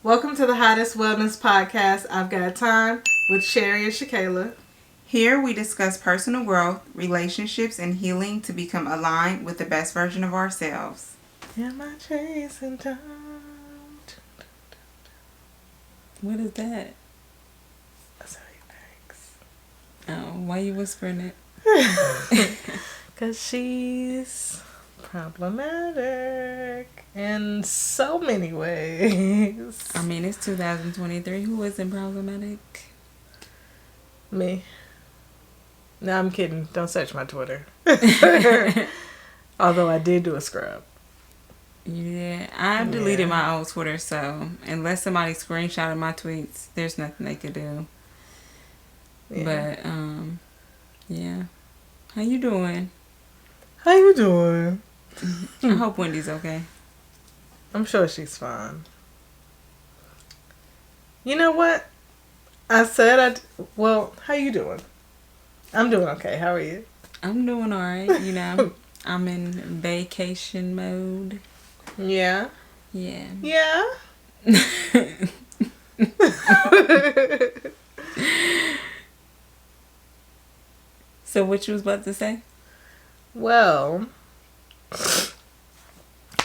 Welcome to the Hottest Wellness Podcast. I've got time with Cherry ShaKayla. Here we discuss personal growth, relationships, and healing to become aligned with the best version of ourselves. Am I chasing time? What is that? That's how he thinks. Oh, why you whispering it? Because she's problematic in so many ways. I mean, it's 2023. Who isn't problematic? Me. No, I'm kidding. Don't search my Twitter. Although I did do a scrub. Yeah, I've deleted my old Twitter, so unless somebody screenshotted my tweets, there's nothing they could do. Yeah. But, yeah. How you doing? How you doing? I hope Wendy's okay. I'm sure she's fine. You know what? Well, how you doing? I'm doing okay. How are you? I'm doing alright, you know. I'm in vacation mode. Yeah? Yeah. Yeah? So what you was about to say? Well,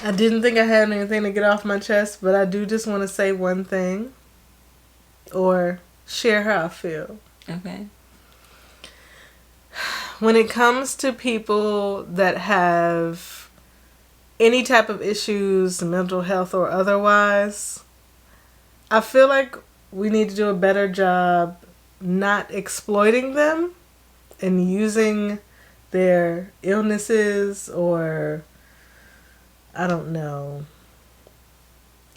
I didn't think I had anything to get off my chest, but I do just want to say one thing. Or share how I feel. Okay. When it comes to people that have any type of issues, mental health or otherwise, I feel like we need to do a better job not exploiting them and using their illnesses or, I don't know,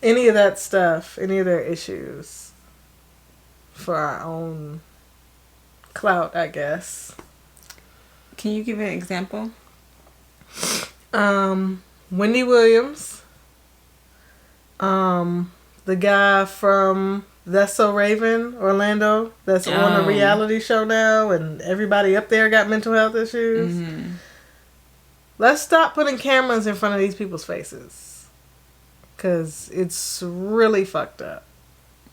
any of that stuff, any of their issues for our own clout, I guess. Can you give an example? Wendy Williams, the guy from That's So Raven, Orlando, that's on a reality show now, and everybody up there got mental health issues. Mm-hmm. Let's stop putting cameras in front of these people's faces, because it's really fucked up.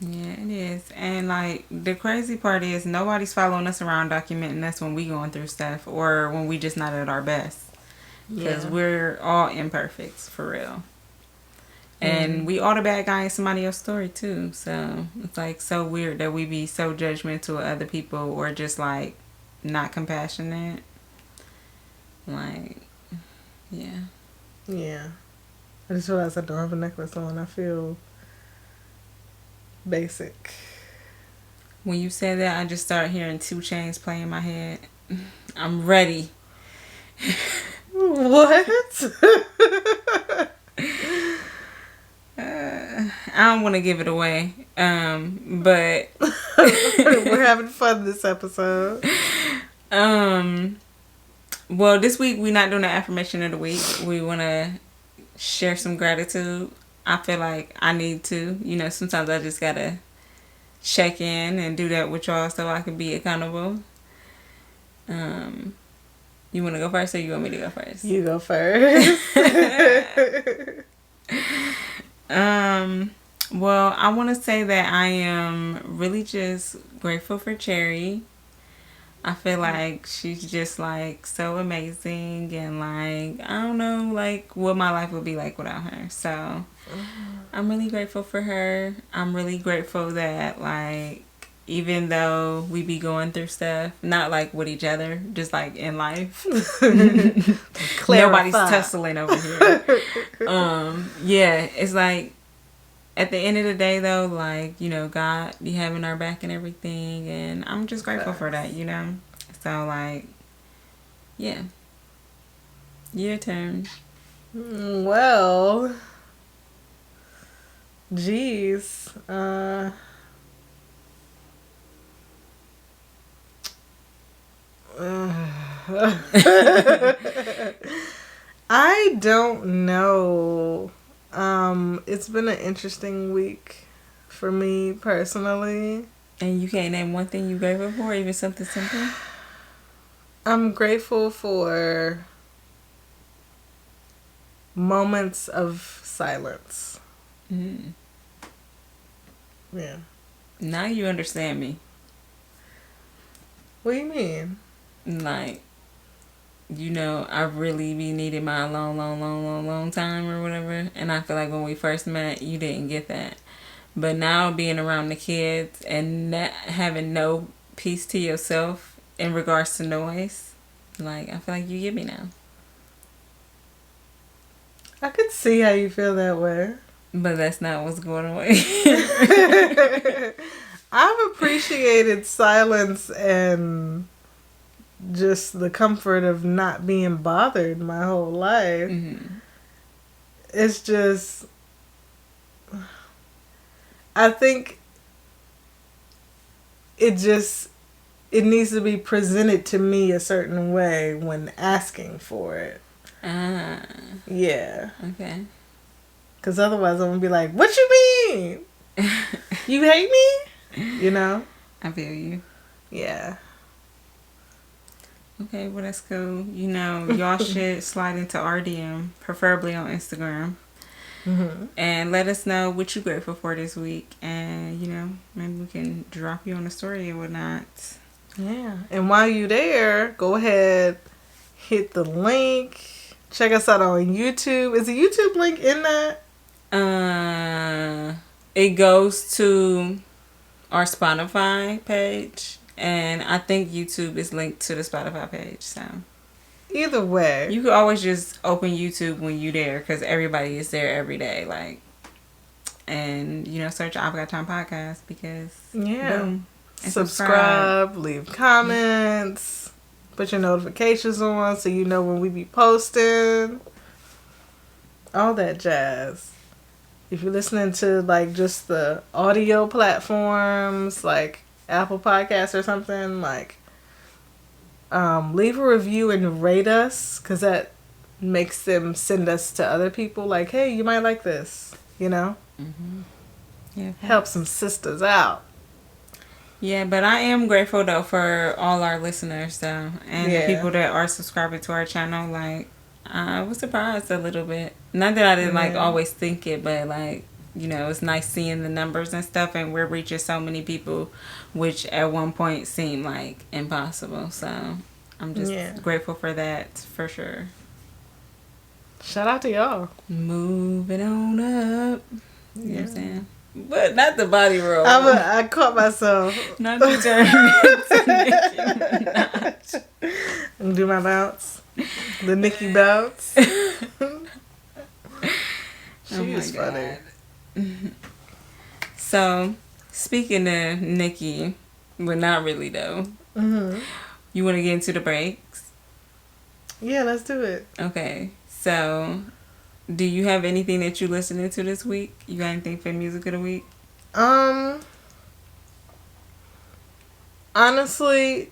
Yeah, it is. And, like, the crazy part is nobody's following us around documenting us when we going through stuff or when we just not at our best. Because we're all imperfects, for real. And we all the bad guy in somebody else's story, too. So, it's, like, so weird that we be so judgmental of other people or just, like, not compassionate. Like, yeah. Yeah. I just realized I don't have a necklace on. I feel basic. When you said that, I just started hearing 2 Chainz play in my head. I'm ready. What? I don't want to give it away, but we're having fun this episode. Well, this week we're not doing the affirmation of the week. We want to share some gratitude. I feel like I need to. You know, sometimes I just gotta check in and do that with y'all so I can be accountable. You want to go first or you want me to go first? You go first. Well, I want to say that I am really just grateful for Cherry. I feel like she's just, like, so amazing and, like, I don't know, like, what my life would be like without her. So, I'm really grateful for her. I'm really grateful that, like, even though we be going through stuff, not, like, with each other, just, like, in life. Nobody's tussling over here. Yeah, it's, like, at the end of the day, though, like, you know, God be having our back and everything, and I'm just grateful for that, you know? So, like, yeah. Your turn. Well, geez. I don't know. It's been an interesting week for me personally. And you can't name one thing you're grateful for, even something simple? I'm grateful for moments of silence. Yeah. Now you understand me. What do you mean? Like, I really be needing my long time or whatever. And I feel like when we first met, you didn't get that. But now being around the kids and not having no peace to yourself in regards to noise, like, I feel like you get me now. I could see how you feel that way. But that's not what's going on. I've appreciated silence and just the comfort of not being bothered my whole life. Mm-hmm. It's just, I think it needs to be presented to me a certain way when asking for it. Ah. Yeah. Okay. Because otherwise I'm going to be like, what you mean? You hate me? You know? I feel you. Yeah. Okay, well, that's cool. Y'all should slide into our DM, preferably on Instagram. Mm-hmm. And let us know what you're grateful for this week. And, maybe we can drop you on a story or whatnot. Yeah. And while you're there, go ahead, hit the link. Check us out on YouTube. Is the YouTube link in that? It goes to our Spotify page. And I think YouTube is linked to the Spotify page. So Either way. you can always just open YouTube when you're there. Because everybody is there every day. And, search I've Got Time Podcast. Because, boom. And subscribe, leave comments, put your notifications on so you know when we be posting. All that jazz. If you're listening to just the audio platforms like Apple Podcasts or something, leave a review and rate us, because that makes them send us to other people like, hey, you might like this, Mm-hmm. Yeah, help some sisters out. Yeah, but I am grateful though for all our listeners though, and the people that are subscribing to our channel. I was surprised a little bit. Not that I didn't always think it, but it's nice seeing the numbers and stuff, and we're reaching so many people, which at one point seemed impossible. So I'm just grateful for that for sure. Shout out to y'all. Moving on up. You know what I'm saying? But not the body roll. I caught myself. Not to turn into Nicki Minaj. And do my bounce. The Nicki bounce. She is funny. So, speaking of Nicki, but not really though. Mm-hmm. You want to get into the breaks? Yeah, let's do it. Okay. So, do you have anything that you listening to this week? You got anything for music of the week? Honestly,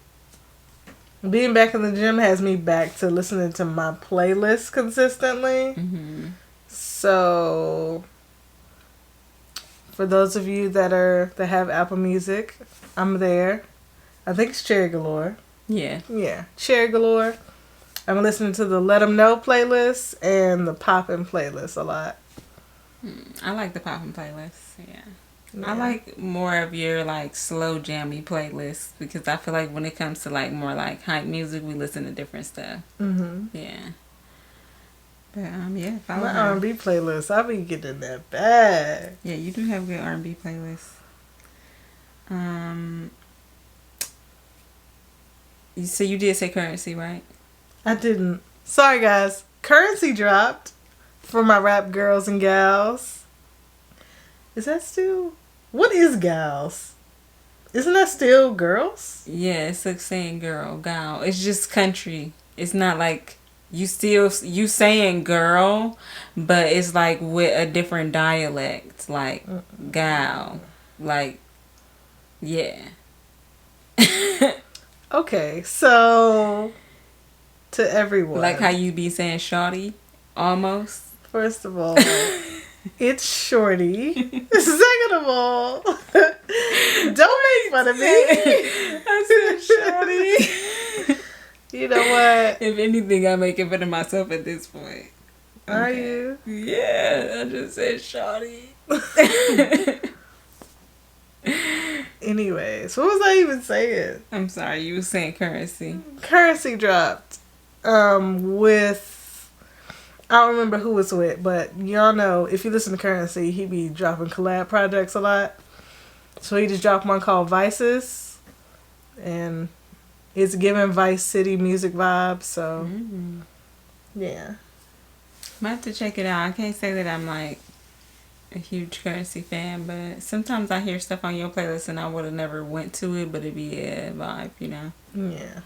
being back in the gym has me back to listening to my playlist consistently. Mm-hmm. So, for those of you that have Apple Music, I'm there. I think it's Cherry Galore. Yeah. Yeah, Cherry Galore. I'm listening to the Let 'Em Know playlist and the Poppin' playlist a lot. I like the Poppin' playlist. Yeah. I like more of your slow jammy playlists, because I feel like when it comes to more hype music, we listen to different stuff. Mm-hmm. Yeah. But my R&B playlist, I be getting that bag. Yeah, you do have good R&B playlists. So you did say Currency, right? I didn't. Sorry, guys. Currency dropped for my rap girls and gals. Is that still... What is gals? Isn't that still girls? Yeah, it's saying gal. It's just country. It's not you saying girl, but it's with a different dialect. Gal. Yeah. Okay, so... To everyone. Like how you be saying shawty, almost. First of all, it's shorty. Second of all, don't make fun of me. I said shawty. You know what? If anything, I'm making fun of myself at this point. Are you? Yeah, I just said shawty. Anyways, what was I even saying? I'm sorry, you were saying Currency. Currency dropped with, I don't remember who it's with, but y'all know if you listen to Currency, he be dropping collab projects a lot. So he just dropped one called Vices, and it's giving Vice City music vibes. So yeah, I'm about to check it out. I can't say that I'm like a huge Currency fan, but sometimes I hear stuff on your playlist and I would have never went to it, but it'd be a vibe, you know. Yeah.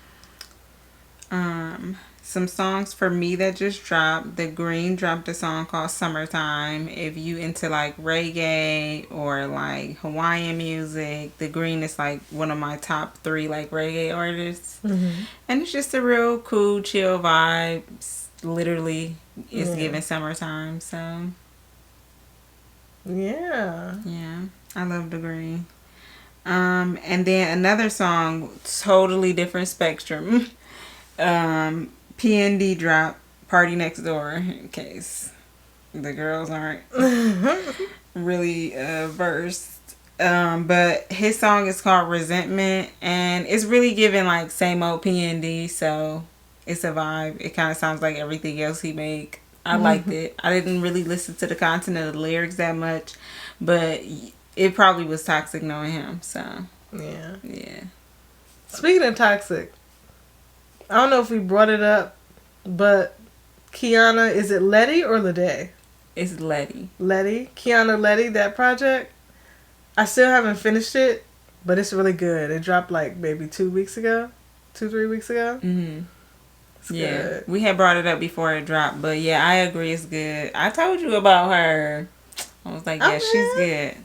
Some songs for me that just dropped. The Green dropped a song called Summertime. If you into like reggae or like Hawaiian music, The Green is like one of my top 3 like reggae artists. And it's just a real cool, chill vibe. Literally, it's giving summertime. So yeah, I love The Green. And then another song, totally different spectrum. PND drop Party Next Door, in case the girls aren't really versed. But his song is called Resentment, and it's really giving like same old PND, so it's a vibe. It kind of sounds like everything else he make. I liked it. I didn't really listen to the content of the lyrics that much, but it probably was toxic knowing him, so yeah. Speaking of toxic, I don't know if we brought it up, but Kiana, is it Letty or Lede? It's Letty. Letty. Kiana Letty, that project. I still haven't finished it, but it's really good. It dropped like maybe 3 weeks ago. It's good. We had brought it up before it dropped, but yeah, I agree it's good. I told you about her. I was like, yeah, she's good.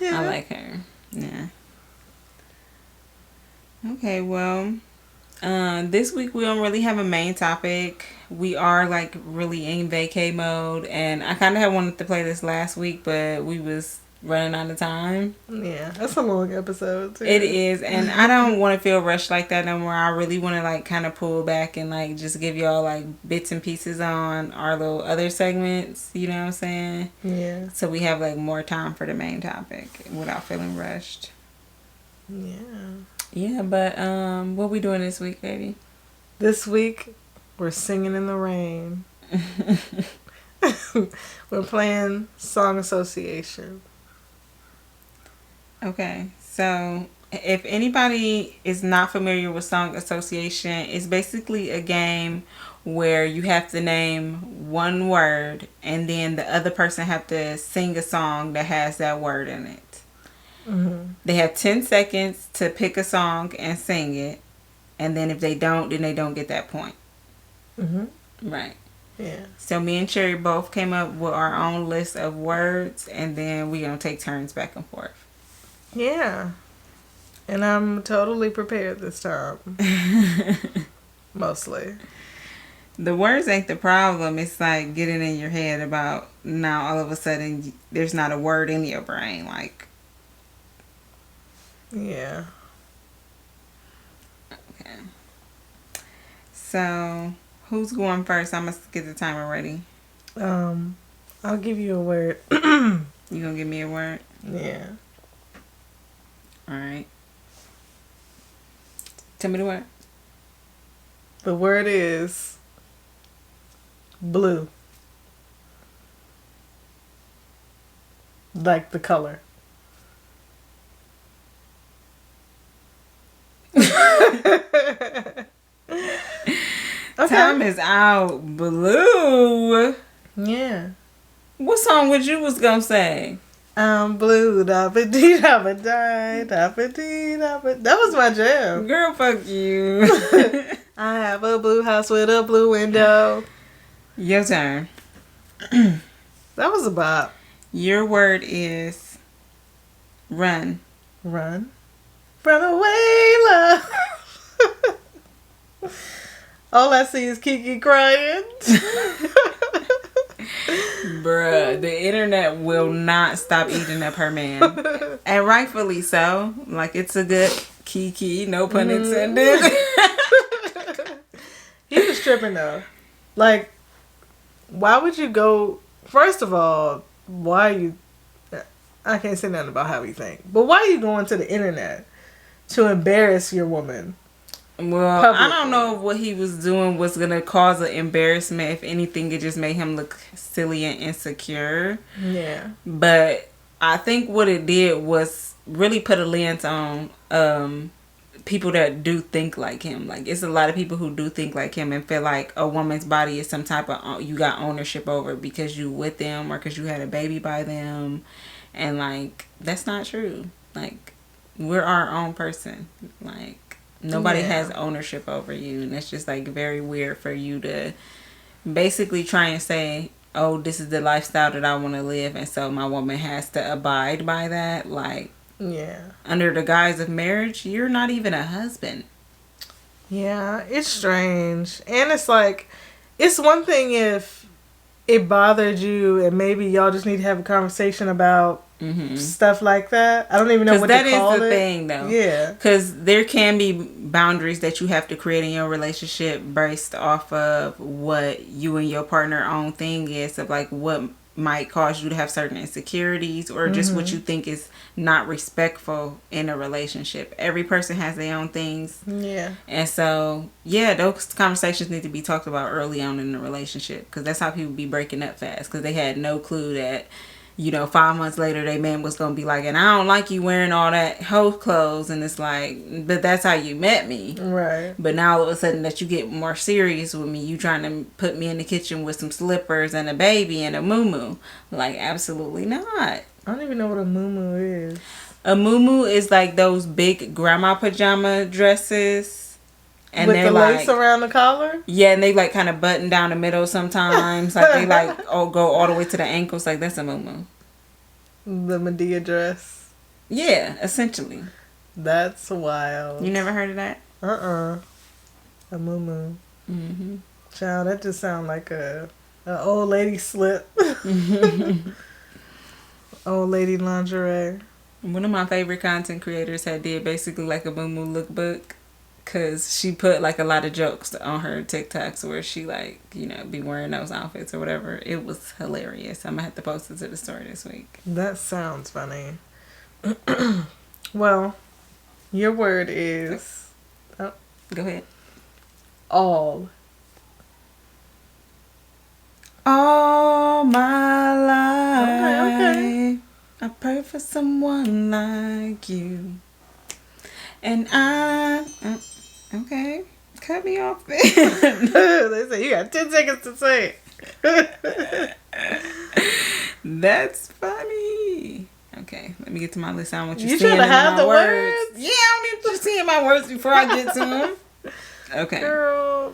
I like her. Yeah. Okay, well, this week we don't really have a main topic. We are like really in vacay mode, and I kind of had wanted to play this last week, but we was running out of time. Yeah, that's a long episode too. It is, and I don't want to feel rushed like that no more. I really want to like kind of pull back and like just give y'all like bits and pieces on our little other segments, you know what I'm saying? Yeah. So we have like more time for the main topic without feeling rushed. Yeah, but what we doing this week, baby? This week we're singing in the rain. We're playing Song Association. Okay, so if anybody is not familiar with Song Association, it's basically a game where you have to name one word and then the other person have to sing a song that has that word in it. They have 10 seconds to pick a song and sing it, and then if they don't, then they don't get that point. Right. Yeah. So me and Cherry both came up with our own list of words, and then we're going to take turns back and forth. Yeah. And I'm totally prepared this time. Mostly. The words ain't the problem. It's like getting in your head about now all of a sudden there's not a word in your brain. Like. Yeah. Okay. So, who's going first? I'm going to get the timer ready. I'll give you a word. You going to give me a word? Yeah. Alright. Tell me the word. The word is blue. Like the color. Time is out. Blue. Yeah. What song was you was gonna say? I'm blue, da ba dee da ba die, da ba dee da ba. That was my jam. Girl, fuck you. I have a blue house with a blue window. Your turn. That was a bop. Your word is run. Run. Run away, love. All I see is Kiki crying. Bruh, the internet will not stop eating up her man. And rightfully so. Like, it's a good Kiki, no pun intended. He was tripping though. Like, why would you go? First of all, why are you? I can't say nothing about how he think. But why are you going to the internet to embarrass your woman? Well, publicly? I don't know if what he was doing was going to cause an embarrassment. If anything, it just made him look silly and insecure. Yeah. But I think what it did was really put a lens on people that do think like him. Like, it's a lot of people who do think like him and feel like a woman's body is some type of you got ownership over because you with them or because you had a baby by them. And like, that's not true. Like, we're our own person. Like, nobody has ownership over you. And it's just like very weird for you to basically try and say, oh, this is the lifestyle that I want to live, and so my woman has to abide by that. Like, under the guise of marriage, you're not even a husband. Yeah, it's strange. And it's like, it's one thing if it bothered you and maybe y'all just need to have a conversation about stuff like that. I don't even know what to call it. Because that is the thing, though. Yeah. Because there can be boundaries that you have to create in your relationship based off of what you and your partner own thing is, of like what might cause you to have certain insecurities or just what you think is not respectful in a relationship. Every person has their own things. Yeah. And so, yeah, those conversations need to be talked about early on in the relationship, because that's how people be breaking up fast, because they had no clue that, you know, 5 months later, they man was going to be like, and I don't like you wearing all that hoe clothes. And it's like, but that's how you met me. Right. But now all of a sudden that you get more serious with me, you trying to put me in the kitchen with some slippers and a baby and a muumuu. Like, absolutely not. I don't even know what a muumuu is. A muumuu is like those big grandma pajama dresses. And with the lace around the collar? Yeah, and they like kind of button down the middle sometimes. Like they like go all the way to the ankles. Like, that's a muumuu. The Medea dress. Yeah, essentially. That's wild. You never heard of that? A muumuu. Child, that just sound like a old lady slip. Old lady lingerie. One of my favorite content creators had did basically like a muumuu lookbook. Because she put like a lot of jokes on her TikToks where she like, you know, be wearing those outfits or whatever. It was hilarious. I'm going to have to post it to the story this week. That sounds funny. Well, your word is... Oh, go ahead. All. All my life. Okay. I pray for someone like you. And I... Okay, cut me off. They say you got 10 seconds to say it. That's funny. Okay, let me get to my list. I want you to see the words. Yeah, I need you seeing my words before I get to them. Okay. Girl.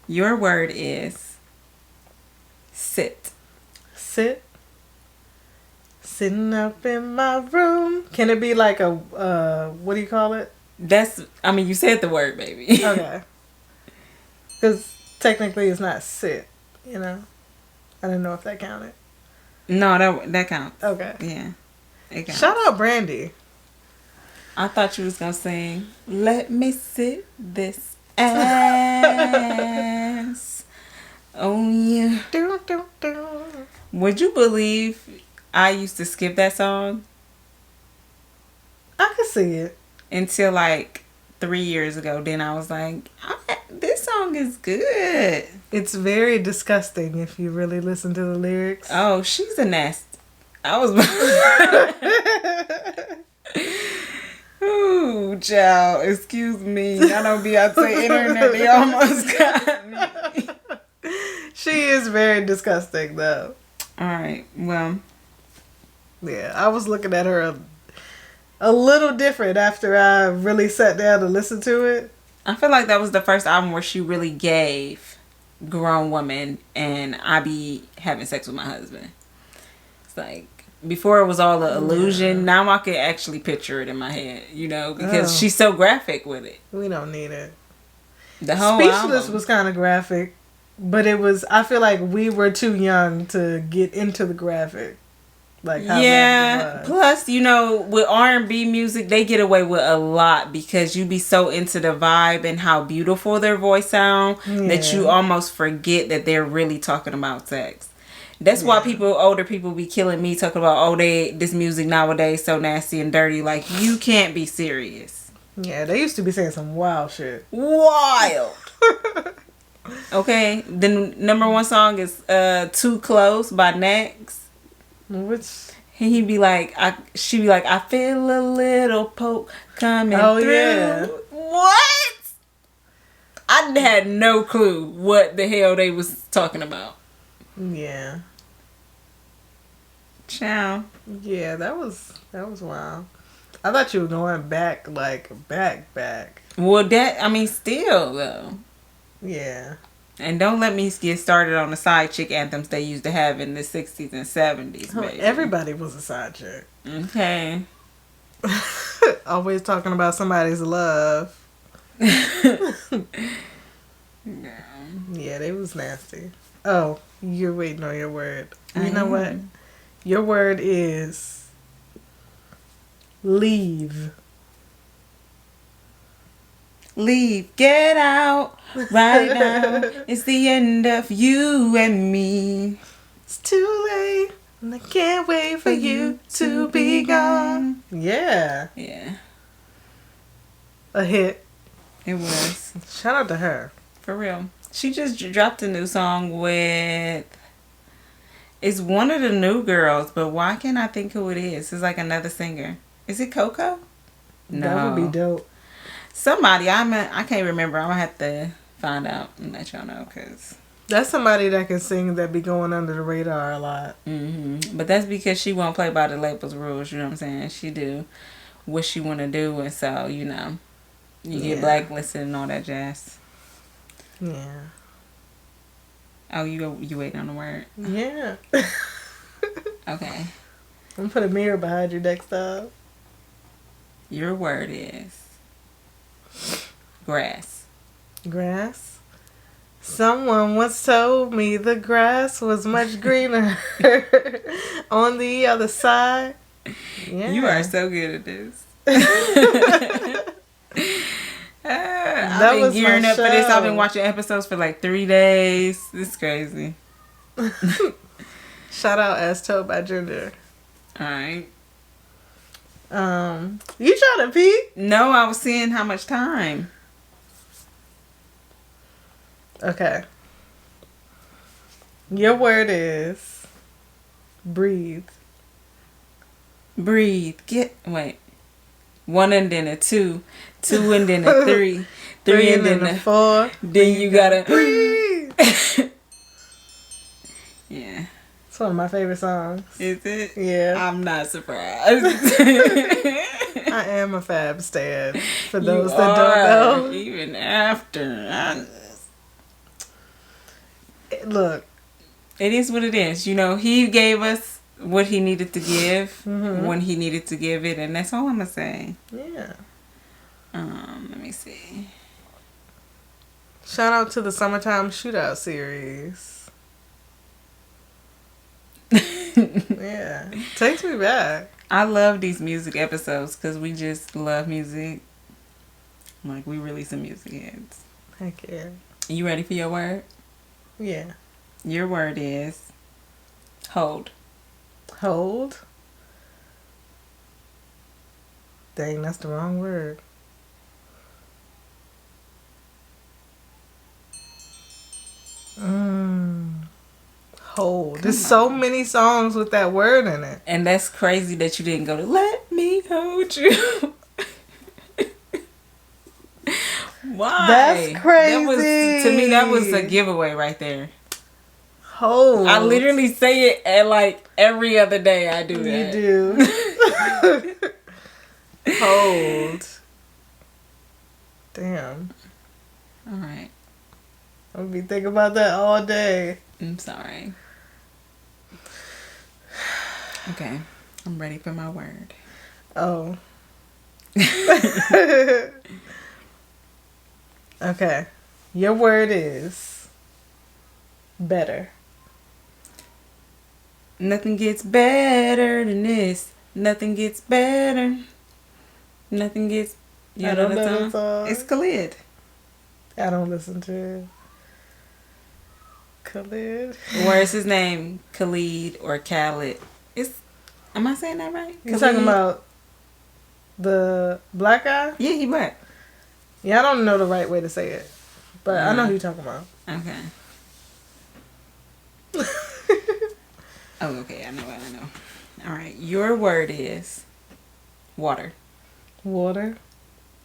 Your word is sit. Sit. Sitting up in my room. Can it be like a what do you call it? You said the word, baby. Okay. Because technically it's not sit, you know? I didn't know if that counted. No, that counts. Okay. Yeah. It counts. Shout out Brandy. I thought you was going to sing, let me sit this ass on you. Would you believe I used to skip that song? I could see it. Until like 3 years ago. Then I was like, this song is good. It's very disgusting if you really listen to the lyrics. Oh, she's a nest. I was... Ooh, child. Excuse me. I don't be out to the internet. They almost got me. She is very disgusting, though. Alright, well. Yeah, I was looking at her a little different after I really sat down to listen to it. I feel like that was the first album where she really gave grown woman and I be having sex with my husband. It's like, before it was all an illusion. Yeah. Now I can actually picture it in my head, you know, because she's so graphic with it. We don't need it. The whole Speechless album was kind of graphic, but it was, I feel like we were too young to get into the graphic. Like how plus, you know, with R&B music, they get away with a lot because you be so into the vibe and how beautiful their voice sound that you almost forget that they're really talking about sex. That's why older people be killing me talking about, oh, this music nowadays so nasty and dirty. Like, you can't be serious. Yeah, they used to be saying some wild shit. Wild. Okay, the number one song is "Too Close" by Next. Which he be like, she be like, I feel a little poke coming through. Yeah. What? I had no clue what the hell they was talking about. Yeah. Ciao. Yeah, that was wild. I thought you were going back. Well, still though. Yeah. And don't let me get started on the side chick anthems they used to have in the 60s and 70s, baby. Everybody was a side chick. Okay. Always talking about somebody's love. Yeah, they was nasty. Oh, you're waiting on your word. You know what? Your word is leave. Leave, get out, right now. It's the end of you and me. It's too late, and I can't wait for you to be gone. Yeah. Yeah. A hit. It was. Shout out to her. For real. She just dropped a new song with... It's one of the new girls, but why can't I think who it is? It's like another singer. Is it Coco? No. That would be dope. Somebody, I can't remember. I'm going to have to find out and let y'all know, because... That's somebody that can sing that be going under the radar a lot. Mm-hmm. But that's because she won't play by the label's rules, you know what I'm saying? She do what she want to do, and so, you know, you get blacklisted and all that jazz. Yeah. Oh, you waiting on the word? Yeah. Okay. I'm going to put a mirror behind you next time. Your word is... grass. Grass? Someone once told me the grass was much greener on the other side. Yeah. You are so good at this. I've been gearing up for this. I've been watching episodes for like 3 days. This is crazy. Shout out As Told by Ginger. Alright. You trying to pee? No, I was seeing how much time. Okay. Your word is breathe. Breathe. Wait. 1 and then a 2. 2 and then a 3. 3 and then a 4. Then you gotta breathe. Yeah. It's one of my favorite songs. Is it? Yeah. I'm not surprised. I am a Fab stan. For those that don't know. Even after. Look. It is what it is. You know, he gave us what he needed to give when he needed to give it, and that's all I'm gonna say. Yeah. Let me see. Shout out to the Summertime Shootout series. Yeah. Takes me back. I love these music episodes because we just love music. Like, we really some music heads. Heck yeah. You ready for your word? Yeah. Your word is hold. Hold? Dang, that's the wrong word. Hold. There's so many songs with that word in it. And that's crazy that you didn't go to Let Me Hold You. Why? That's crazy. To me, that was a giveaway right there. Hold. I literally say it at like every other day I do that. You do. Hold. Damn. Alright. I'll be thinking about that all day. I'm sorry. Okay. I'm ready for my word. Oh. Okay. Your word is better. Nothing gets better than this. Nothing gets better. Nothing gets... I don't know that song. It's Khalid. I don't listen to it. Khalid. Where is his name? Khalid or Khalid? Am I saying that right? You talking about the black guy? Yeah, he black. Yeah, I don't know the right way to say it, but I know who you're talking about. Okay. Oh, okay. I know. All right. Your word is water. Water.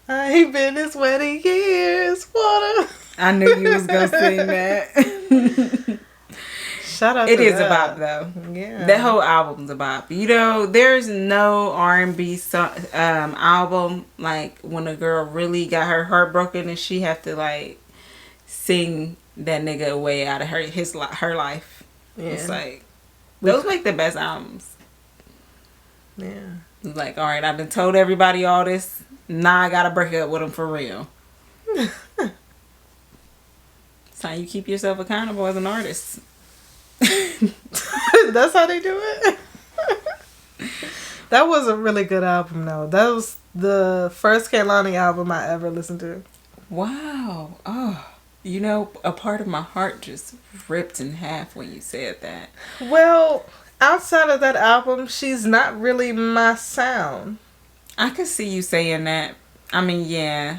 I ain't been this wet in years. Water. I knew you was gonna sing that. Shout out. It is a bop though. Yeah. That whole album's a bop. You know, there's no R&B album like when a girl really got her heart broken and she have to like sing that nigga away out of her life. Yeah. It's like those make the best albums. Yeah. It's like, all right, I done told everybody all this. Now I gotta break up with them for real. That's how you keep yourself accountable as an artist. That's how they do it. That was a really good album though. That was the first Kehlani album I ever listened to. Wow. Oh, you know, a part of my heart just ripped in half when you said that. Well, outside of that album, she's not really my sound. I could see you saying that. I mean, yeah,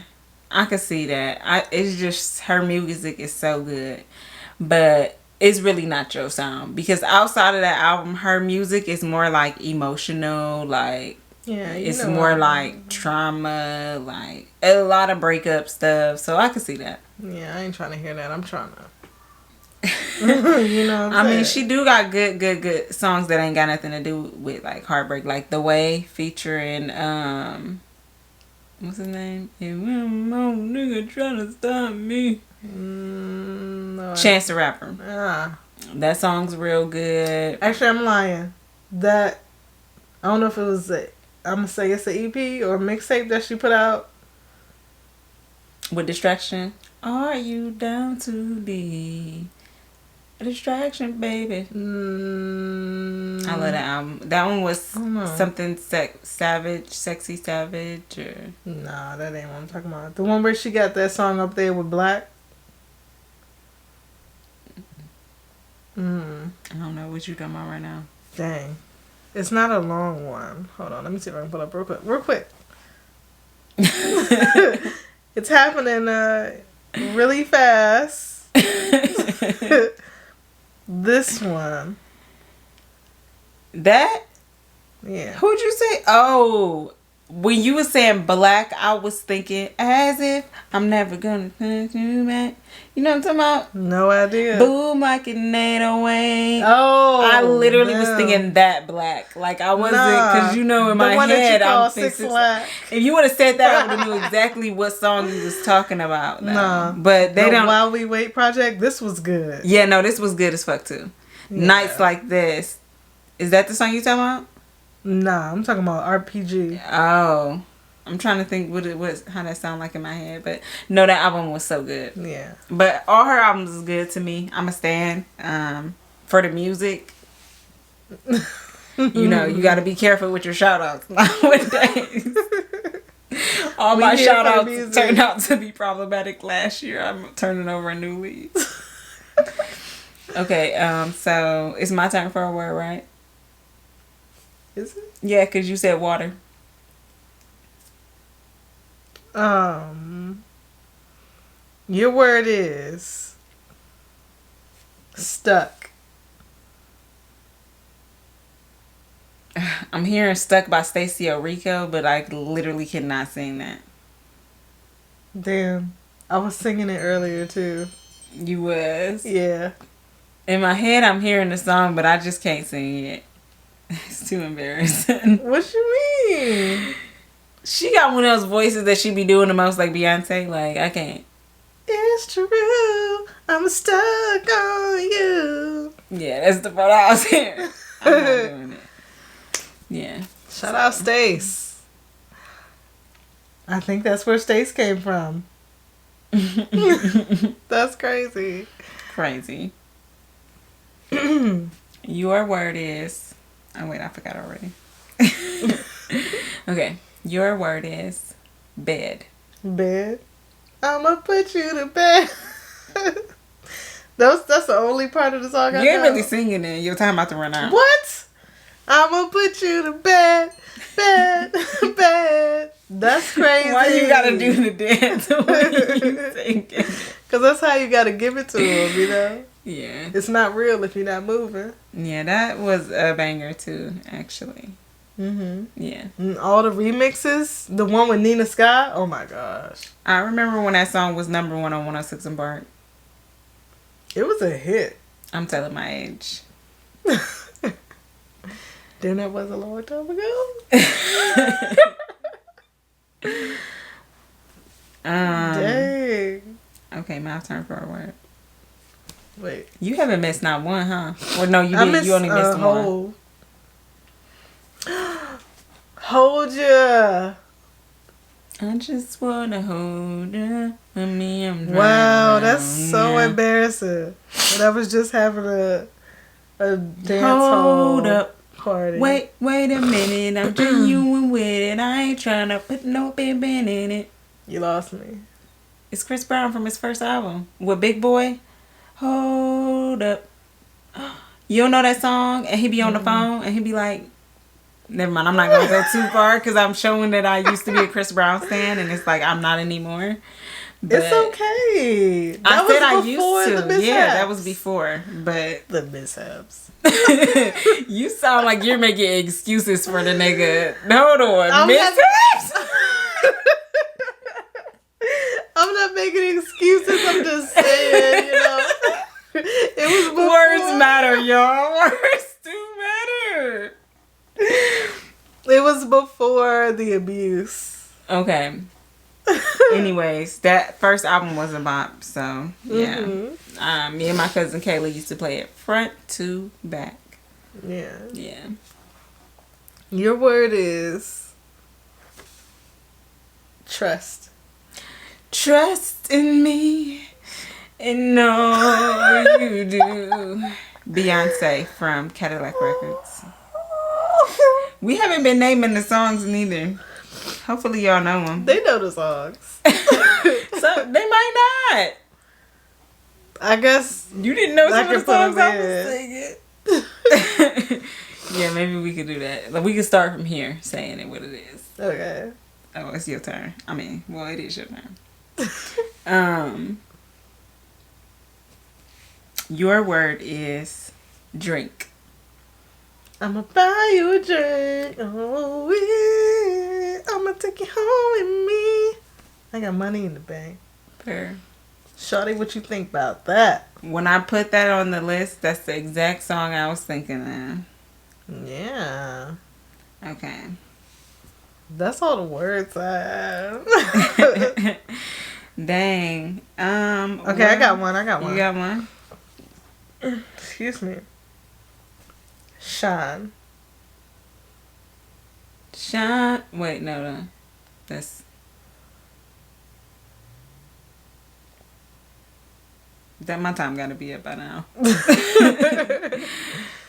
I could see that. It's just her music is so good, but it's really not your sound because outside of that album, her music is more like emotional, like it's more like trauma, like a lot of breakup stuff. So I could see that. Yeah, I ain't trying to hear that. I'm trying to. You know what I mean, she do got good songs that ain't got nothing to do with like heartbreak, like The Way featuring what's his name? No nigga trying to stop me. No, Chance the Rapper. That song's real good. Actually, I'm lying. That I don't know if it was I'm gonna say it's an EP or mixtape that she put out with Distraction. Are you down to be a distraction, baby? I love that album. That one was something sexy savage. Or... Nah, that ain't what I'm talking about. The one where she got that song up there with Black. I don't know what you talking about right now. Dang, it's not a long one. Hold on, let me see if I can pull up real quick. It's happening really fast. This one. That? Yeah. Who'd you say? Oh, when you were saying Black, I was thinking as if I'm never gonna put you back. You know what I'm talking about? No idea. Boom like an 808. Oh, I literally was thinking that Black. Like I wasn't, because you know in my head I'm thinking. If you would have said that, I would have knew exactly what song you was talking about. No, but they don't. While We Wait project. This was good. Yeah, no, this was good as fuck too. Yeah. Nights Like This. Is that the song you talking about? Nah, I'm talking about RPG. Oh, I'm trying to think what it was, how that sound like in my head, but no, that album was so good. Yeah, but all her albums is good to me. I'm a stan for the music. You know, you got to be careful with your shout outs nowadays. All my shout outs turned out to be problematic last year. I'm turning over a new leaf. Okay, so it's my turn for a word, right? Is it? Yeah, because you said water. Your word is stuck. I'm hearing Stuck by Stacey Orico, but I literally cannot sing that. Damn. I was singing it earlier too. You was? Yeah. In my head, I'm hearing the song, but I just can't sing it. It's too embarrassing. What you mean? She got one of those voices that she be doing the most, like Beyonce. Like, I can't. It's true. I'm stuck on you. Yeah, that's the part I was hearing. I'm not doing it. Yeah. Shout out Stace. I think that's where Stace came from. That's crazy. Crazy. Your word is... Oh, wait, I forgot already. Okay. Your word is bed. Bed? I'ma put you to bed. That's the only part of the song I know. You ain't really singing it. Your time about to run out. What? I'm gonna put you to bed, bed, bed. That's crazy. Why you gotta do the dance when you sing it? Because that's how you gotta give it to him, you know? Yeah. It's not real if you're not moving. Yeah, that was a banger too, actually. Mm-hmm. Yeah. And all the remixes, the one with Nina Scott, oh my gosh. I remember when that song was number 1 on 106 and Park. It was a hit. I'm telling my age. Then that was a long time ago. Dang. Okay, my turn for a word. Wait. You haven't missed not one, huh? Well, no, you did. You only missed one. Hold ya. I just wanna hold ya. I'm wow, that's so embarrassing. But I was just having a dance hold up. Party. Wait a minute. I'm genuine with it. I ain't trying to put no baby in it. You lost me. It's Chris Brown from his first album with Big Boy. Hold up. You don't know that song? And he be on the phone and he be like, never mind, I'm not going to go too far because I'm showing that I used to be a Chris Brown fan and it's like I'm not anymore. But it's okay. That I said I used to. Yeah, that was before. But the mishaps. You sound like you're making excuses for the nigga. Hold on. Mishaps? I'm not making excuses. I'm just saying, you know. It was before. Words matter, y'all. Words do matter. It was before the abuse. Okay. Anyways, that first album was a bop, so yeah. Mm-hmm. Me and my cousin Kayla used to play it front to back. Yeah. Yeah. Your word is trust. Trust in me and all you do. Beyonce from Cadillac Records. We haven't been naming the songs neither. Hopefully y'all know them. They know the songs. So they might not. I guess you didn't know some of the songs I was singing. Yeah, maybe we could do that. Like, we can start from here, saying it what it is. Okay. Oh, it's your turn. I mean, well, it is your turn. Your word is drink. I'ma buy you a drink. Oh, yeah. I'ma take you home with me. I got money in the bank. Fair. Shawty, what you think about that? When I put that on the list, that's the exact song I was thinking of. Yeah. Okay. That's all the words I have. Dang. Okay, I got one. You got one? Excuse me. Shine. Shine. Wait, no. That's. That my time gotta be up by now.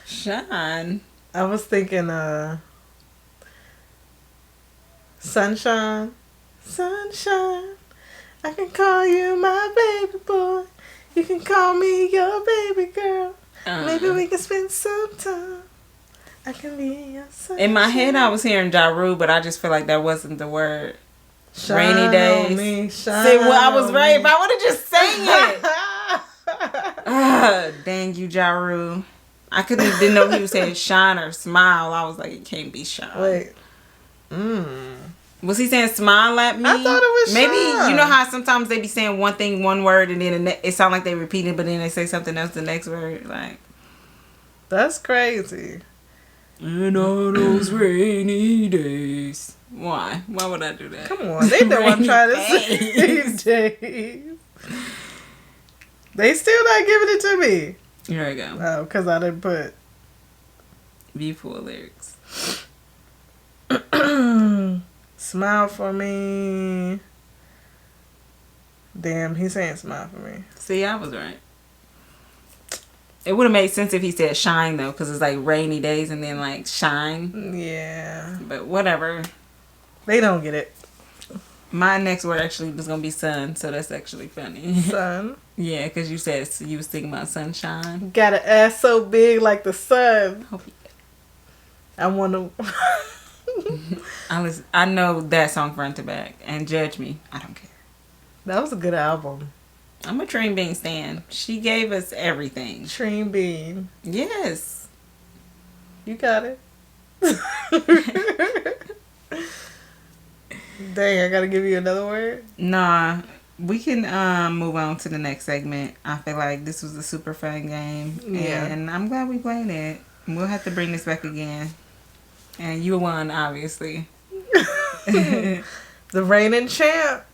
Shine. I was thinking, sunshine. Sunshine. I can call you my baby boy. You can call me your baby girl. Maybe we can spend some time. I can be your sunshine. In my head, I was hearing Ja Rule, but I just feel like that wasn't the word. Shine Rainy days. On me, shine See, well, I was right. me. If I would have just sang it. Dang you, Ja Rule. I didn't know he was saying shine or smile. I was like, it can't be shine. Wait. Was he saying smile at me? I thought it was maybe shine. You know how sometimes they be saying one thing, one word, and then it sound like they repeat it, but then they say something else the next word. Like, that's crazy. And all those rainy days. Why? Why would I do that? Come on, they know I'm trying to say these days. They still not giving it to me. Here we go. Oh, because I didn't put View full lyrics. smile for me. Damn, he's saying smile for me. See, I was right. It would have made sense if he said shine, though, because it's like rainy days and then like shine. Yeah. But whatever. They don't get it. My next word actually was gonna be sun, so that's actually funny. Sun. Yeah, because you said you was thinking about sunshine. Got an ass so big like the sun. Hope you I want to. I know that song front to back, and judge me. I don't care. That was a good album. I'm a Trine Bean stan. She gave us everything. Trine Bean. Yes. You got it. Dang, I gotta give you another word? Nah, we can move on to the next segment. I feel like this was a super fun game. Yeah. And I'm glad we played it. We'll have to bring this back again. And you won, obviously. The reigning champ.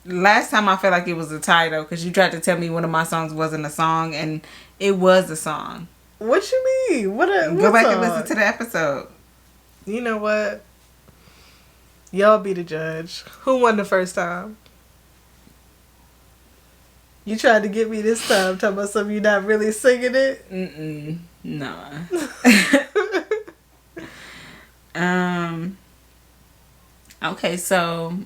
Last time I felt like it was a title because you tried to tell me one of my songs wasn't a song, and it was a song. What you mean? Go back and listen to the episode. You know what? Y'all be the judge. Who won the first time? You tried to get me this time, talking about something you're not really singing it? Nah. Okay, so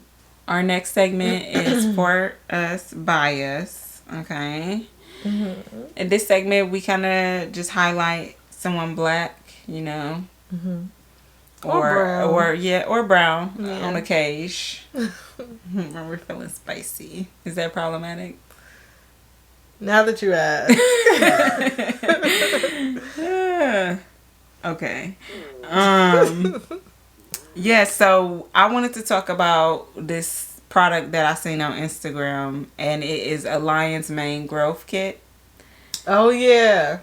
our next segment is For Us, By Us. Okay. Mm-hmm. In this segment, we kind of just highlight someone black, you know. Mm-hmm. Or brown on occasion. When we're feeling spicy. Is that problematic? Now that you ask. Okay. Yeah, so I wanted to talk about this product that I seen on Instagram, and it is a Lion's Mane Growth Kit. Oh, yeah.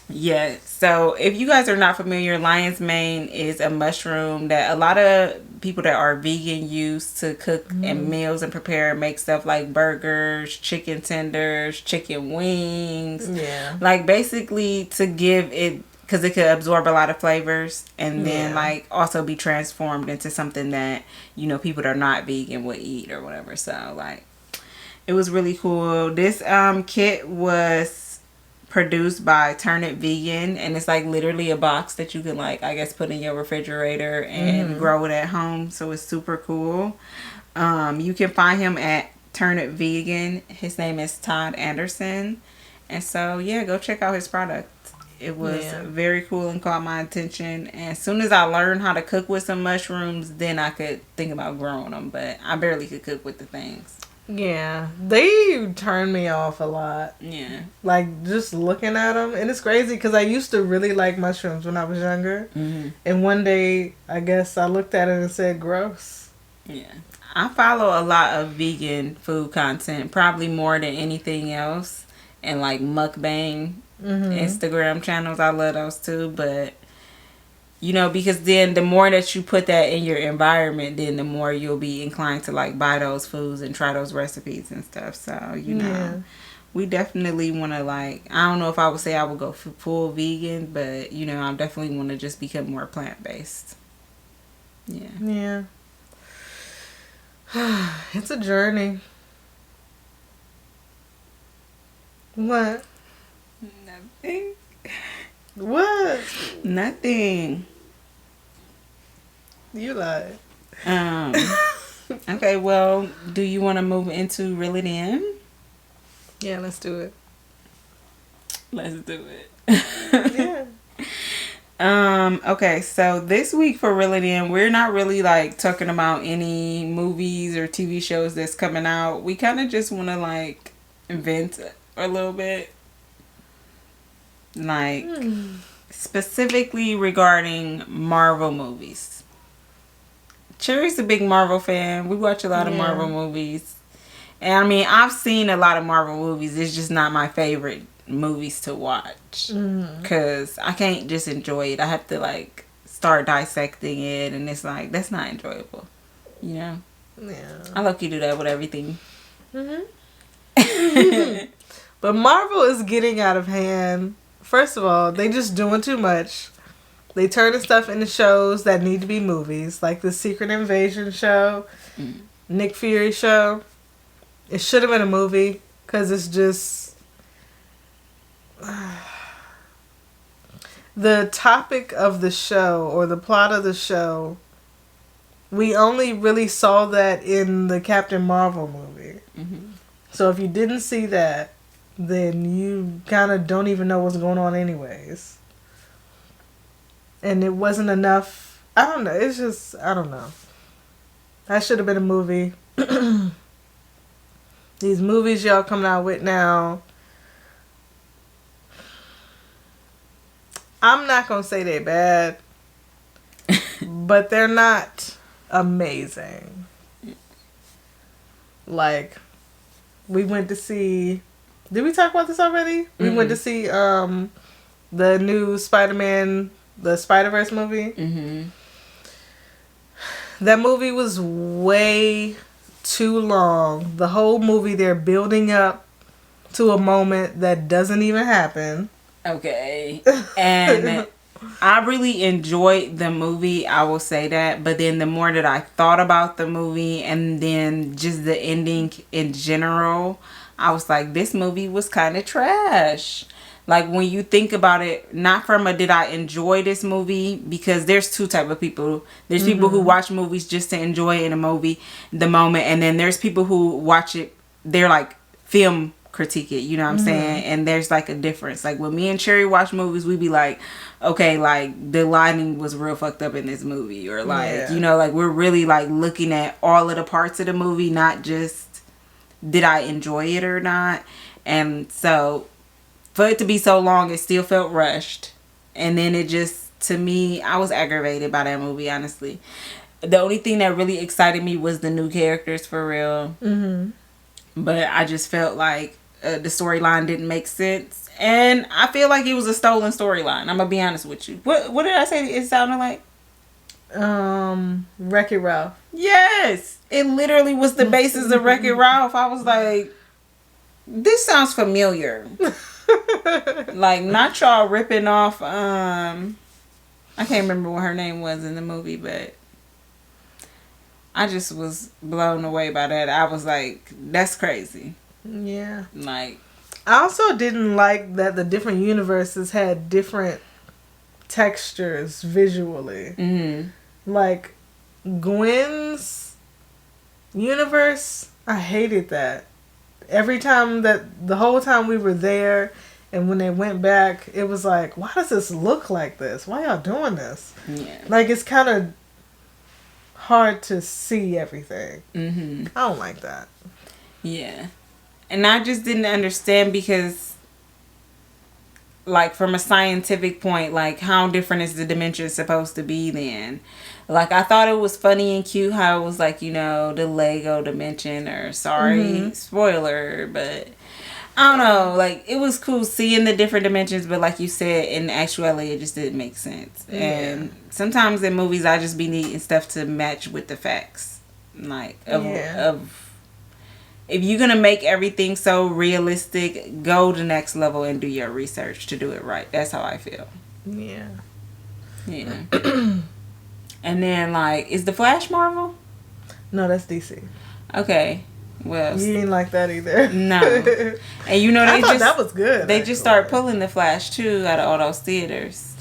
Yeah, so if you guys are not familiar, lion's mane is a mushroom that a lot of people that are vegan use to cook in meals and prepare and make stuff like burgers, chicken tenders, chicken wings. Yeah. Like basically to give it, because it could absorb a lot of flavors and then like also be transformed into something that, you know, people that are not vegan would eat or whatever. So like it was really cool. This kit was produced by Turn It Vegan, and it's like literally a box that you can like I guess put in your refrigerator and grow it at home, so it's super cool. You can find him at Turn It Vegan. His name is Todd Anderson, and so yeah, go check out his product. It was very cool and caught my attention, and as soon as I learned how to cook with some mushrooms, then I could think about growing them, but I barely could cook with the things. Yeah, they turned me off a lot. Yeah. Like, just looking at them. And it's crazy because I used to really like mushrooms when I was younger. Mm-hmm. And one day, I guess I looked at it and said, gross. Yeah. I follow a lot of vegan food content, probably more than anything else. And, like, mukbang Instagram channels. I love those, too. But, you know, because then the more that you put that in your environment, then the more you'll be inclined to like buy those foods and try those recipes and stuff. So, you know, we definitely want to like, I don't know if I would say I would go full vegan, but, you know, I definitely want to just become more plant-based. Yeah. Yeah. It's a journey. What? Nothing. What? Nothing. You lied. Okay, well, do you want to move into Reel It In? Yeah, let's do it. Let's do it. Yeah. Okay, so this week for Reel It In, we're not really like talking about any movies or TV shows that's coming out. We kind of just want to like vent a little bit. Like, specifically regarding Marvel movies. Cherry's a big Marvel fan. We watch a lot of Marvel movies. And I mean, I've seen a lot of Marvel movies. It's just not my favorite movies to watch. Because I can't just enjoy it. I have to, like, start dissecting it. And it's like, that's not enjoyable. You know? Yeah. I low-key do that with everything. But Marvel is getting out of hand. First of all, they just doing too much. They turning stuff into shows that need to be movies, like the Secret Invasion show, Nick Fury show. It should have been a movie because it's just the topic of the show or the plot of the show we only really saw that in the Captain Marvel movie. Mm-hmm. So if you didn't see that, then you kind of don't even know what's going on anyways. And it wasn't enough. I don't know. It's just, I don't know. That should have been a movie. These movies y'all coming out with now, I'm not going to say they're bad, but they're not amazing. Like, we went to see, did we talk about this already? Mm-hmm. We went to see the new Spider-Man, the Spider-Verse movie. Mm-hmm. That movie was way too long. The whole movie, they're building up to a moment that doesn't even happen. Okay. And I really enjoyed the movie, I will say that. But then the more that I thought about the movie and then just the ending in general, I was like, this movie was kind of trash. Like, when you think about it, not from a did I enjoy this movie, because there's two type of people. There's people who watch movies just to enjoy it in a movie, the moment, and then there's people who watch it, they're like film critique it, you know what I'm saying? And there's like a difference. Like, when me and Cherry watch movies, we be like, okay, like, the lighting was real fucked up in this movie, or like, you know, like, we're really like looking at all of the parts of the movie, not just did I enjoy it or not. And so for it to be so long, it still felt rushed. And then it just, to me, I was aggravated by that movie, honestly. The only thing that really excited me was the new characters, for real. Mm-hmm. But I just felt like the storyline didn't make sense. And I feel like it was a stolen storyline. I'm going to be honest with you. What did I say it sounded like? Wreck-It Ralph. Yes! It literally was the basis of Wreck-It Ralph. I was like, this sounds familiar. Like, not y'all ripping off I can't remember what her name was in the movie, but I just was blown away by that. I was like, that's crazy. Yeah. Like, I also didn't like that the different universes had different textures visually. Mm-hmm. Like, Gwen's universe, I hated that. Every time the whole time we were there, and when they went back, it was like, why does this look like this? Why y'all doing this? Yeah. Like, it's kind of hard to see everything. Mm-hmm. I don't like that. Yeah. And I just didn't understand, because, like, from a scientific point, like, how different is the dimension supposed to be then? Like, I thought it was funny and cute how it was like, you know, the Lego dimension, or spoiler, but I don't know. Like, it was cool seeing the different dimensions, but like you said, in actuality, it just didn't make sense. Yeah. And sometimes in movies, I just be needing stuff to match with the facts. Like, of if you're going to make everything so realistic, go the next level and do your research to do it right. That's how I feel. Yeah. Yeah. And then, like, is the Flash Marvel? No, that's DC. Okay. Well, you didn't like that either. No. And you know, I thought that was good. They just started pulling the Flash too out of all those theaters.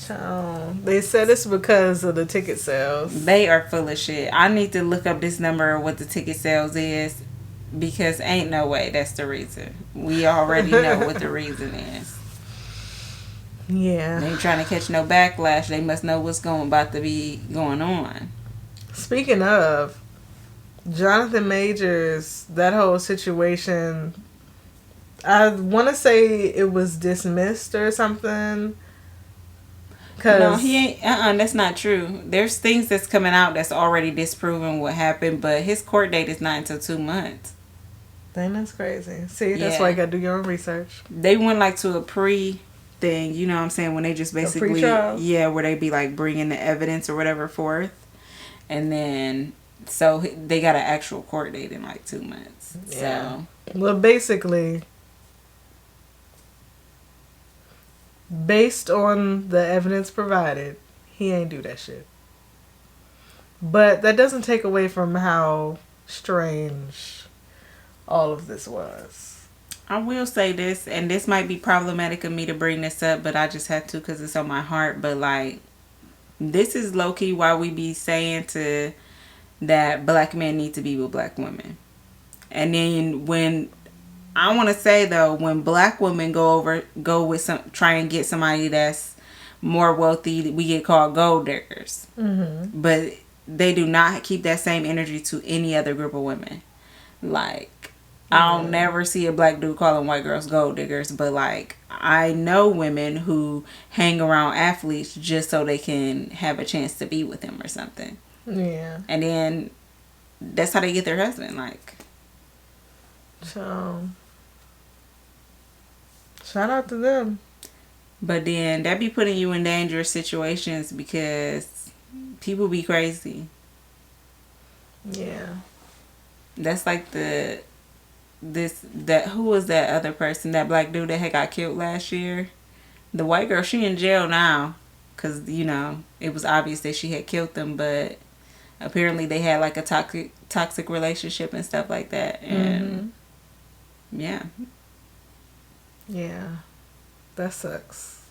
They said it's because of the ticket sales. They are full of shit. I need to look up this number of what the ticket sales is, because ain't no way that's the reason. We already know what the reason is. Yeah. They ain't trying to catch no backlash. They must know what's about to be going on. Speaking of Jonathan Majors, that whole situation, I want to say it was dismissed or something. No, he ain't. That's not true. There's things that's coming out that's already disproving what happened, but his court date is not until 2 months. Dang, that's crazy. See, that's why you gotta do your own research. They went like to a thing, you know what I'm saying, when they just basically, where they be like bringing the evidence or whatever forth, and then so they got an actual court date in like 2 months. Yeah. So, well, basically, based on the evidence provided, he ain't do that shit. But that doesn't take away from how strange all of this was. I will say this, and this might be problematic of me to bring this up, but I just have to because it's on my heart. But, like, this is low-key why we be saying to that black men need to be with black women. And then when I want to say though, when black women go with try and get somebody that's more wealthy, we get called gold diggers. Mm-hmm. But they do not keep that same energy to any other group of women. Like, I'll never see a black dude calling white girls gold diggers, but like, I know women who hang around athletes just so they can have a chance to be with him or something. Yeah. And then that's how they get their husband. Like, so shout out to them. But then that be putting you in dangerous situations because people be crazy. Yeah. That's like who was that other person, that black dude that had got killed last year? The white girl, she in jail now because, you know, it was obvious that she had killed them, but apparently they had like a toxic relationship and stuff like that. And yeah. Yeah. That sucks.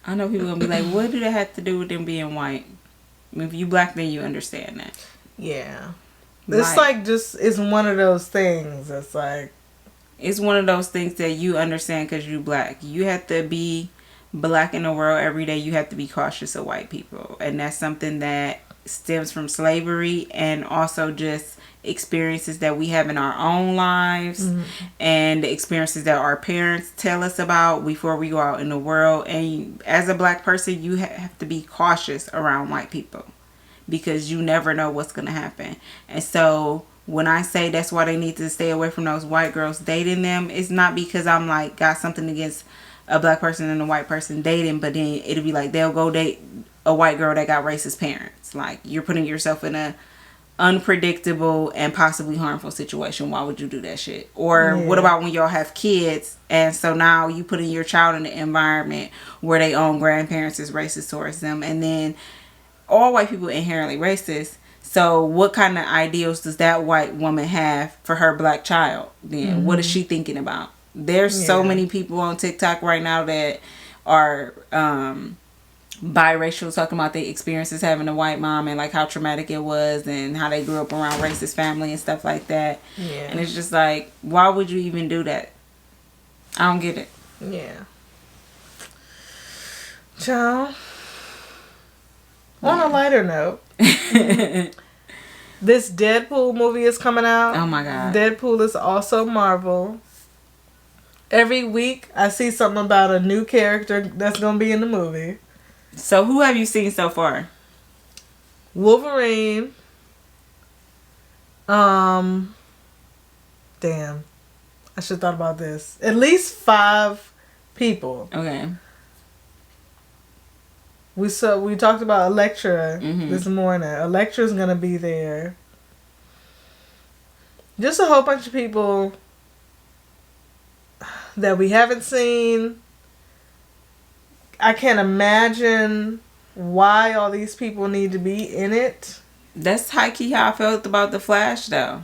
I know people gonna be like, what do that have to do with them being white? I mean, if you black, then you understand that. Yeah. It's like just, it's one of those things. It's like, it's one of those things that you understand because you black. You have to be black in the world every day. You have to be cautious of white people. And that's something that stems from slavery and also just experiences that we have in our own lives and the experiences that our parents tell us about before we go out in the world. And as a black person, you have to be cautious around white people because you never know what's going to happen. And so when I say that's why they need to stay away from those white girls dating them, it's not because I'm like got something against a black person and a white person dating, but then it'll be like they'll go date a white girl that got racist parents. Like, you're putting yourself in a unpredictable and possibly harmful situation. Why would you do that shit? Or what about when y'all have kids and so now you putting your child in an environment where their own grandparents is racist towards them, and then all white people inherently racist. So what kind of ideals does that white woman have for her black child then? What is she thinking about? There's so many people on TikTok right now that are biracial, talking about their experiences having a white mom and like how traumatic it was and how they grew up around racist family and stuff like that. Yeah. And it's just like, why would you even do that? I don't get it. Yeah. Child. On a lighter note, this Deadpool movie is coming out. Oh my God. Deadpool is also Marvel. Every week I see something about a new character that's going to be in the movie. So who have you seen so far? Wolverine. Damn. I should have thought about this. At least 5 people. Okay. We talked about Elektra this morning. Elektra's gonna be there. Just a whole bunch of people that we haven't seen. I can't imagine why all these people need to be in it. That's high-key how I felt about The Flash, though.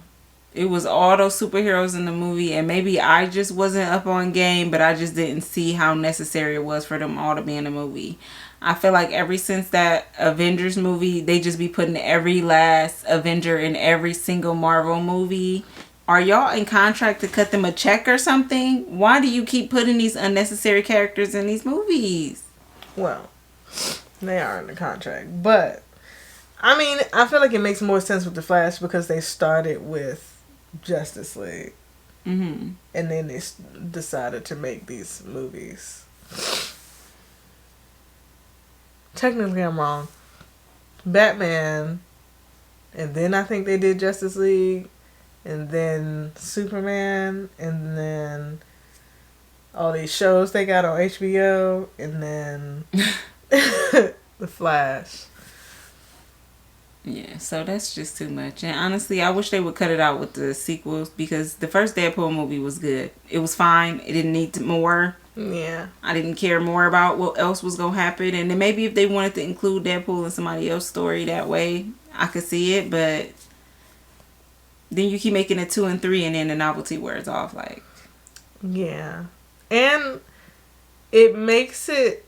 It was all those superheroes in the movie, and maybe I just wasn't up on game, but I just didn't see how necessary it was for them all to be in the movie. I feel like ever since that Avengers movie, they just be putting every last Avenger in every single Marvel movie. Are y'all in contract to cut them a check or something? Why do you keep putting these unnecessary characters in these movies? Well, they are in the contract. But, I mean, I feel like it makes more sense with The Flash because they started with Justice League. And then they decided to make these movies. Technically, I'm wrong. Batman, and then I think they did Justice League, and then Superman, and then all these shows they got on HBO, and then The Flash. Yeah, so that's just too much. And honestly, I wish they would cut it out with the sequels because the first Deadpool movie was good. It was fine. It didn't need more. Yeah. I didn't care more about what else was going to happen. And then maybe if they wanted to include Deadpool in somebody else's story that way, I could see it. But then you keep making it 2 and 3 and then the novelty wears off. Like, yeah. And it makes it,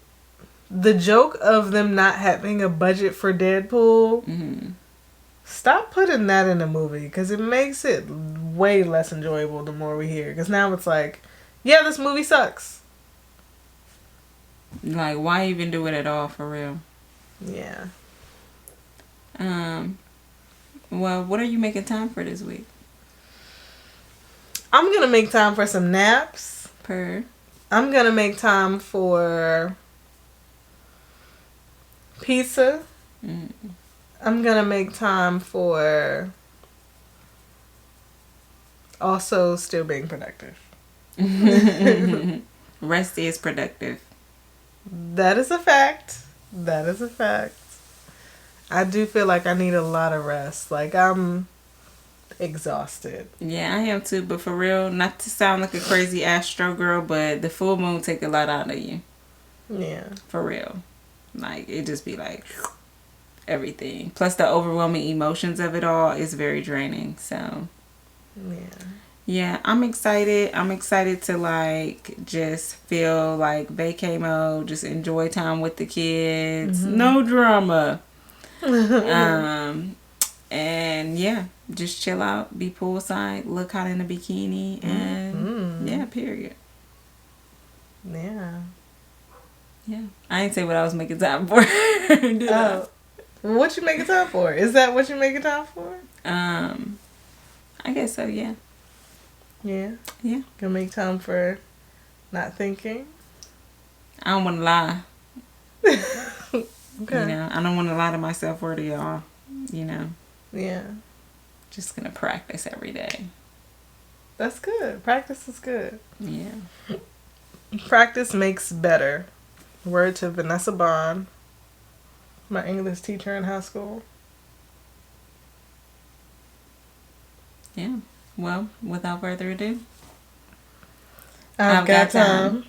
the joke of them not having a budget for Deadpool Stop putting that in the movie because it makes it way less enjoyable the more we hear. Because now it's like, yeah, this movie sucks. Like, why even do it at all, for real? Yeah. Well, what are you making time for this week? I'm going to make time for some naps. I'm going to make time for pizza. I'm going to make time for also still being productive. Rest is productive. That is a fact. That is a fact. I do feel like I need a lot of rest. Like, I'm exhausted. Yeah, I am too. But for real, not to sound like a crazy Astro girl, but the full moon take a lot out of you. Yeah. For real. Like, it just be like everything. Plus the overwhelming emotions of it all is very draining. So, yeah, I'm excited. I'm excited to like just feel like vacay mode, just enjoy time with the kids. No drama. And yeah, just chill out, be poolside, look hot in a bikini, and yeah, period. Yeah. I ain't say what I was making time for. Oh, what you making time for? Is that what you making time for? I guess so. Yeah. Yeah. Gonna make time for not thinking. I don't want to lie. Okay. You know, I don't want to lie to myself or to y'all. You know. Yeah. Just gonna practice every day. That's good. Practice is good. Yeah. Practice makes better. Word to Vanessa Bond, my English teacher in high school. Yeah. Well, without further ado, I've got time.